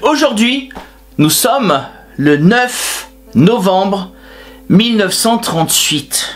Aujourd'hui, nous sommes le 9 novembre 1938.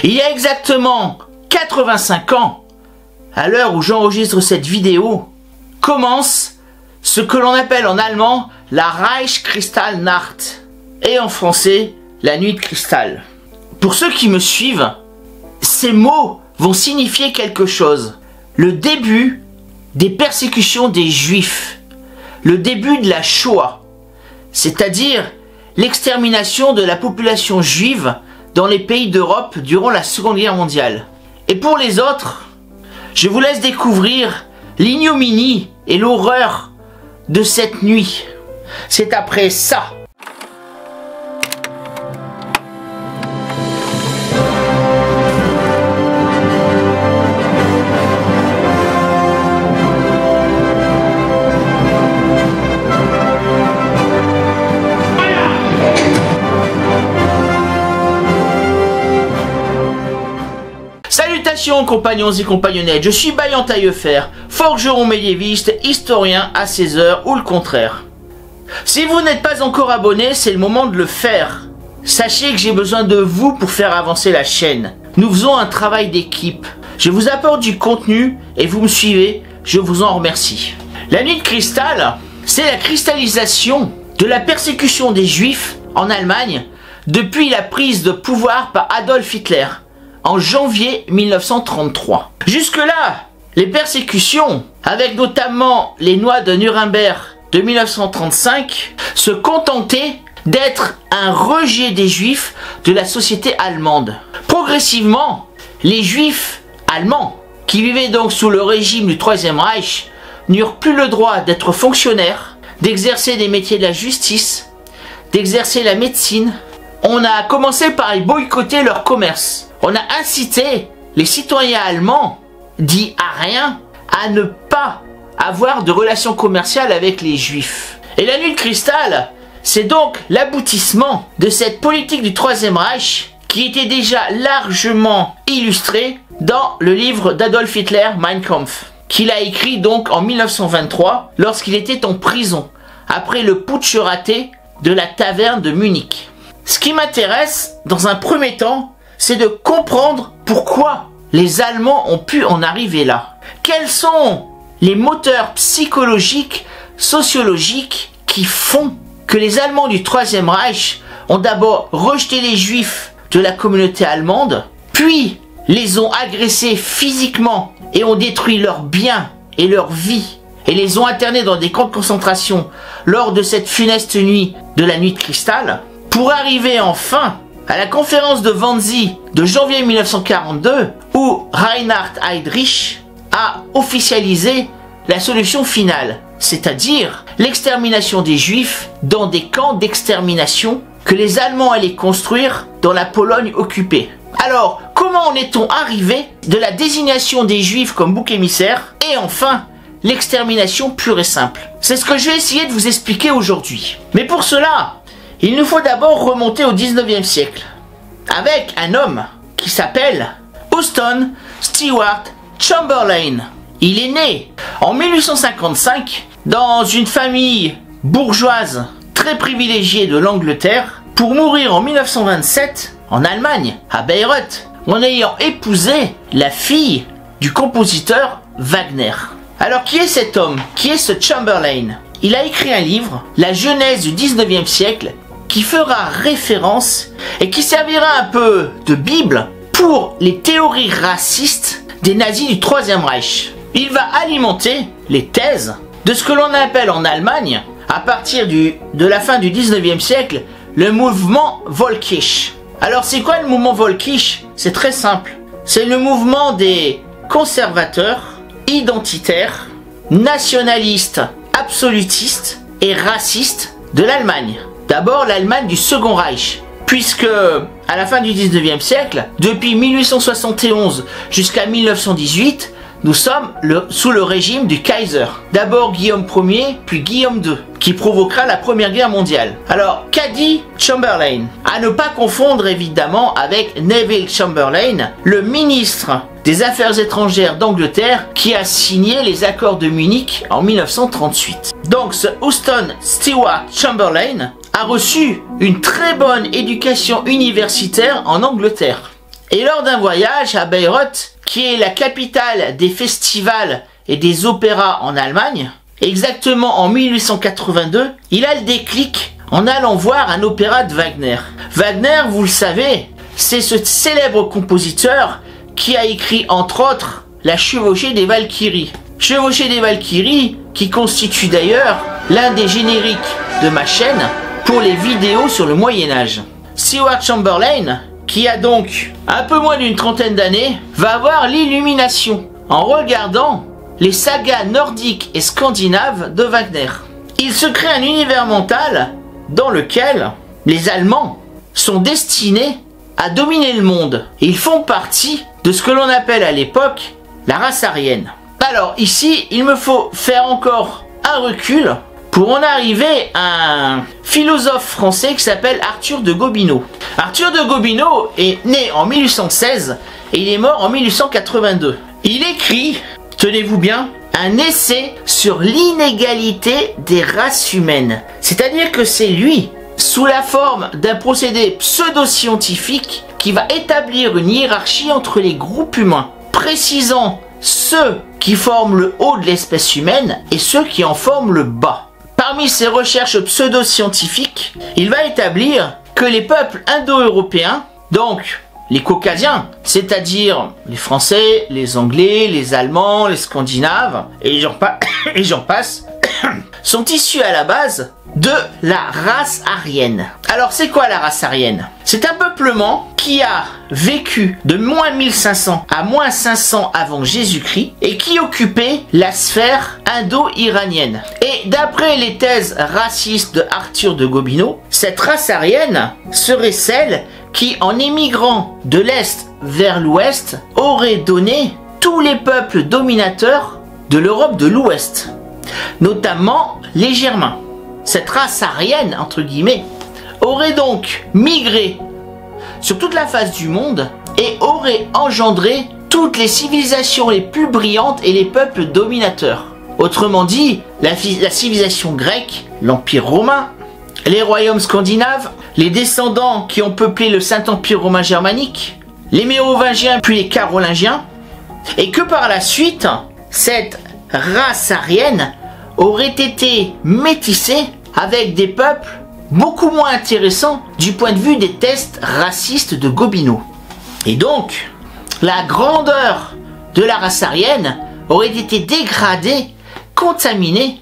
Il y a exactement 85 ans, à l'heure où j'enregistre cette vidéo, commence ce que l'on appelle en allemand la Reichskristallnacht et en français la nuit de cristal. Pour ceux qui me suivent, ces mots vont signifier quelque chose. Le début des persécutions des Juifs, le début de la Shoah, c'est-à-dire l'extermination de la population juive dans les pays d'Europe durant la Seconde Guerre mondiale. Et pour les autres, je vous laisse découvrir l'ignominie et l'horreur de cette nuit. C'est après ça. Salutations compagnons et compagnonnettes, je suis Bayan Taillefer, forgeron médiéviste, historien à 16h ou le contraire. Si vous n'êtes pas encore abonné, c'est le moment de le faire. Sachez que j'ai besoin de vous pour faire avancer la chaîne. Nous faisons un travail d'équipe. Je vous apporte du contenu et vous me suivez, je vous en remercie. La nuit de cristal, c'est la cristallisation de la persécution des Juifs en Allemagne depuis la prise de pouvoir par Adolf Hitler en janvier 1933. Jusque-là, les persécutions, avec notamment les noix de Nuremberg de 1935, se contentaient d'être un rejet des Juifs de la société allemande. Progressivement, les Juifs allemands, qui vivaient donc sous le régime du Troisième Reich, n'eurent plus le droit d'être fonctionnaires, d'exercer des métiers de la justice, d'exercer la médecine. On a commencé par y boycotter leur commerce. On a incité les citoyens allemands, dits ariens, à ne pas avoir de relations commerciales avec les Juifs. Et la nuit de cristal, c'est donc l'aboutissement de cette politique du Troisième Reich qui était déjà largement illustrée dans le livre d'Adolf Hitler, Mein Kampf, qu'il a écrit donc en 1923 lorsqu'il était en prison, après le putsch raté de la taverne de Munich. Ce qui m'intéresse, dans un premier temps, c'est de comprendre pourquoi les Allemands ont pu en arriver là. Quels sont les moteurs psychologiques, sociologiques qui font que les Allemands du Troisième Reich ont d'abord rejeté les Juifs de la communauté allemande, puis les ont agressés physiquement et ont détruit leurs biens et leur vie, et les ont internés dans des camps de concentration lors de cette funeste nuit de la nuit de cristal, pour arriver enfin à la conférence de Wannsee de janvier 1942, où Reinhard Heydrich a officialisé la solution finale, c'est-à-dire l'extermination des Juifs dans des camps d'extermination que les Allemands allaient construire dans la Pologne occupée. Alors, comment en est-on arrivé de la désignation des Juifs comme bouc émissaire et enfin l'extermination pure et simple? C'est ce que je vais essayer de vous expliquer aujourd'hui. Mais pour cela, il nous faut d'abord remonter au 19e siècle, avec un homme qui s'appelle Houston Stewart Chamberlain. Il est né en 1855 dans une famille bourgeoise très privilégiée de l'Angleterre pour mourir en 1927 en Allemagne, à Bayreuth, en ayant épousé la fille du compositeur Wagner. Alors qui est cet homme? Qui est ce Chamberlain? Il a écrit un livre, La Genèse du 19e siècle, qui fera référence et qui servira un peu de Bible pour les théories racistes des nazis du Troisième Reich. Il va alimenter les thèses de ce que l'on appelle en Allemagne, à partir de la fin du 19e siècle, le mouvement Völkisch. Alors c'est quoi le mouvement Völkisch? C'est très simple. C'est le mouvement des conservateurs, identitaires, nationalistes, absolutistes et racistes de l'Allemagne. D'abord l'Allemagne du Second Reich, puisque à la fin du 19e siècle, depuis 1871 jusqu'à 1918, nous sommes sous le régime du Kaiser. D'abord Guillaume Ier, puis Guillaume II, qui provoquera la Première Guerre mondiale. Alors, qu'a dit Chamberlain? À ne pas confondre évidemment avec Neville Chamberlain, le ministre des Affaires étrangères d'Angleterre qui a signé les accords de Munich en 1938. Donc ce Houston Stewart Chamberlain a reçu une très bonne éducation universitaire en Angleterre. Et lors d'un voyage à Bayreuth, qui est la capitale des festivals et des opéras en Allemagne, exactement en 1882, il a le déclic en allant voir un opéra de Wagner. Wagner, vous le savez, c'est ce célèbre compositeur qui a écrit entre autres La Chevauchée des Valkyries. Chevauchée des Valkyries qui constitue d'ailleurs l'un des génériques de ma chaîne pour les vidéos sur le Moyen-Âge. Stewart Chamberlain, qui a donc un peu moins d'une trentaine d'années, va avoir l'illumination en regardant les sagas nordiques et scandinaves de Wagner. Il se crée un univers mental dans lequel les Allemands sont destinés à dominer le monde. Et ils font partie de ce que l'on appelle à l'époque la race aryenne. Alors ici, il me faut faire encore un recul pour en arriver à un philosophe français qui s'appelle Arthur de Gobineau. Arthur de Gobineau est né en 1816 et il est mort en 1882. Il écrit, tenez-vous bien, un essai sur l'inégalité des races humaines. C'est-à-dire que c'est lui, sous la forme d'un procédé pseudo-scientifique, qui va établir une hiérarchie entre les groupes humains, précisant ceux qui forment le haut de l'espèce humaine et ceux qui en forment le bas. Parmi ces recherches pseudo-scientifiques, il va établir que les peuples indo-européens, donc les Caucasiens, c'est-à-dire les Français, les Anglais, les Allemands, les Scandinaves, et j'en passe, sont issus à la base de la race aryenne. Alors c'est quoi la race aryenne? C'est un peuplement qui a vécu de moins 1500 à moins 500 avant Jésus-Christ et qui occupait la sphère indo-iranienne. Et d'après les thèses racistes de Arthur de Gobineau, cette race aryenne serait celle qui, en émigrant de l'Est vers l'Ouest, aurait donné tous les peuples dominateurs de l'Europe de l'Ouest, notamment les Germains. Cette race aryenne, entre guillemets, aurait donc migré sur toute la face du monde et aurait engendré toutes les civilisations les plus brillantes et les peuples dominateurs. Autrement dit, la civilisation grecque, l'Empire romain, les royaumes scandinaves, les descendants qui ont peuplé le Saint-Empire romain germanique, les Mérovingiens puis les Carolingiens, et que par la suite, cette race aryenne aurait été métissée avec des peuples beaucoup moins intéressants du point de vue des tests racistes de Gobineau. Et donc, la grandeur de la race aryenne aurait été dégradée, contaminée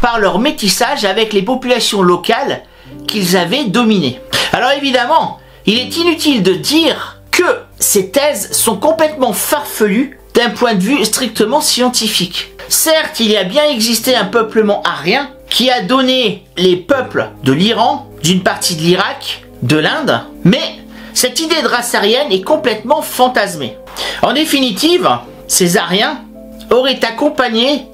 par leur métissage avec les populations locales qu'ils avaient dominées. Alors évidemment, il est inutile de dire que ces thèses sont complètement farfelues d'un point de vue strictement scientifique. Certes, il y a bien existé un peuplement aryen qui a donné les peuples de l'Iran, d'une partie de l'Irak, de l'Inde, mais cette idée de race aryenne est complètement fantasmée. En définitive, ces Aryens auraient accompagné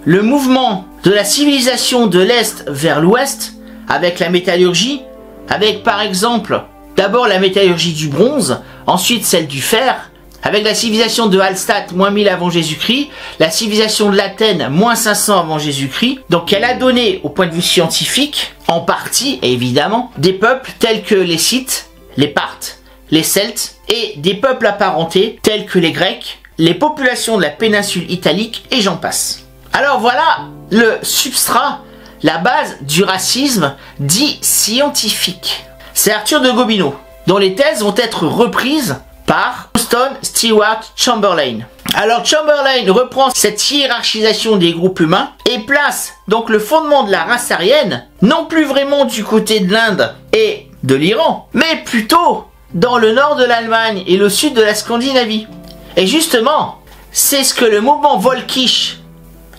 le mouvement de la civilisation de l'Est vers l'Ouest avec la métallurgie, avec par exemple d'abord la métallurgie du bronze, ensuite celle du fer, avec la civilisation de Hallstatt, moins 1000 avant Jésus-Christ, la civilisation de l'Athènes, moins 500 avant Jésus-Christ. Donc elle a donné, au point de vue scientifique, en partie, évidemment, des peuples tels que les Scythes, les Parthes, les Celtes, et des peuples apparentés tels que les Grecs, les populations de la péninsule italique, et j'en passe. Alors voilà le substrat, la base du racisme dit scientifique. C'est Arthur de Gobineau, dont les thèses vont être reprises par Houston Stewart Chamberlain. Alors Chamberlain reprend cette hiérarchisation des groupes humains et place donc le fondement de la race aryenne non plus vraiment du côté de l'Inde et de l'Iran, mais plutôt dans le nord de l'Allemagne et le sud de la Scandinavie. Et justement, c'est ce que le mouvement Völkisch,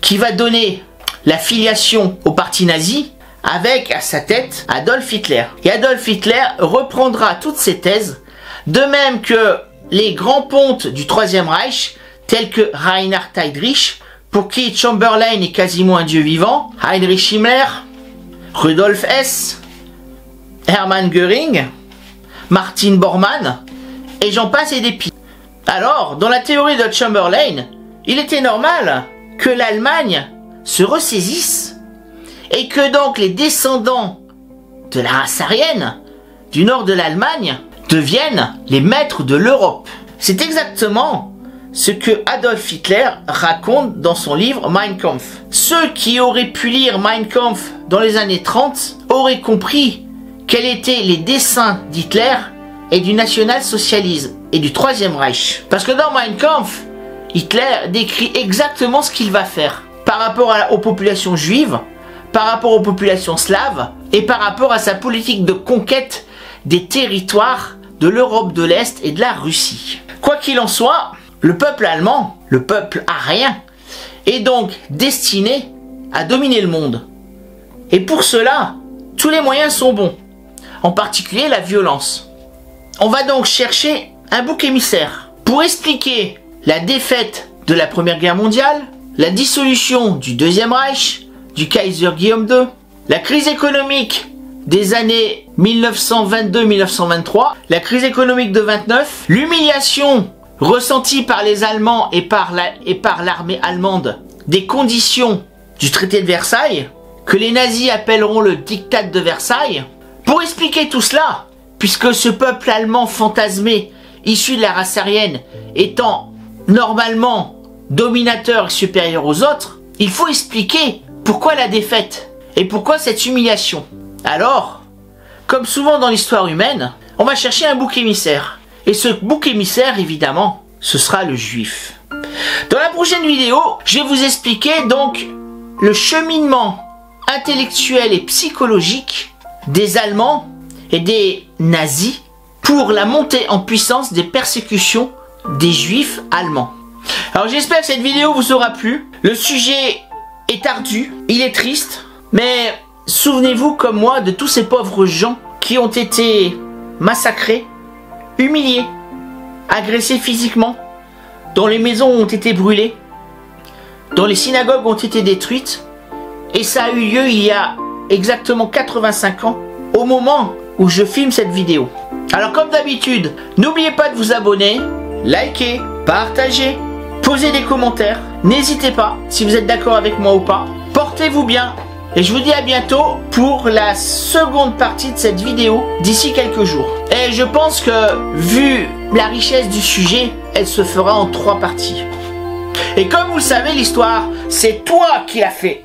qui va donner la filiation au parti nazi, avec à sa tête Adolf Hitler. Et Adolf Hitler reprendra toutes ces thèses, de même que les grands pontes du Troisième Reich, tels que Reinhard Heydrich, pour qui Chamberlain est quasiment un dieu vivant, Heinrich Himmler, Rudolf Hess, Hermann Göring, Martin Bormann, et j'en passe et des pires. Alors, dans la théorie de Chamberlain, il était normal que l'Allemagne se ressaisisse et que donc les descendants de la race aryenne du nord de l'Allemagne deviennent les maîtres de l'Europe. C'est exactement ce que Adolf Hitler raconte dans son livre Mein Kampf. Ceux qui auraient pu lire Mein Kampf dans les années 30 auraient compris quels étaient les desseins d'Hitler et du national-socialisme et du Troisième Reich. Parce que dans Mein Kampf, Hitler décrit exactement ce qu'il va faire par rapport aux populations juives, par rapport aux populations slaves et par rapport à sa politique de conquête des territoires de l'Europe de l'Est et de la Russie. Quoi qu'il en soit, le peuple allemand, le peuple aryen, est donc destiné à dominer le monde. Et pour cela, tous les moyens sont bons, en particulier la violence. On va donc chercher un bouc émissaire pour expliquer la défaite de la Première Guerre mondiale, la dissolution du Deuxième Reich, du Kaiser Guillaume II, la crise économique des années 1922-1923, la crise économique de 29, l'humiliation ressentie par les Allemands et par l'armée allemande des conditions du traité de Versailles, que les nazis appelleront le diktat de Versailles. Pour expliquer tout cela, puisque ce peuple allemand fantasmé, issu de la race aryenne, étant normalement dominateur et supérieur aux autres, il faut expliquer pourquoi la défaite et pourquoi cette humiliation. Alors, comme souvent dans l'histoire humaine, on va chercher un bouc émissaire. Et ce bouc émissaire, évidemment, ce sera le juif. Dans la prochaine vidéo, je vais vous expliquer donc le cheminement intellectuel et psychologique des Allemands et des nazis pour la montée en puissance des persécutions des juifs allemands. Alors j'espère que cette vidéo vous aura plu. Le sujet est ardu, il est triste, mais souvenez-vous comme moi de tous ces pauvres gens qui ont été massacrés, humiliés, agressés physiquement, dont les maisons ont été brûlées, dont les synagogues ont été détruites, et ça a eu lieu il y a exactement 85 ans, au moment où je filme cette vidéo. Alors comme d'habitude, n'oubliez pas de vous abonner, liker, partager, poser des commentaires, n'hésitez pas si vous êtes d'accord avec moi ou pas, portez-vous bien, et je vous dis à bientôt pour la seconde partie de cette vidéo d'ici quelques jours. Et je pense que, vu la richesse du sujet, elle se fera en 3 parties. Et comme vous le savez, l'histoire, c'est toi qui l'as fait.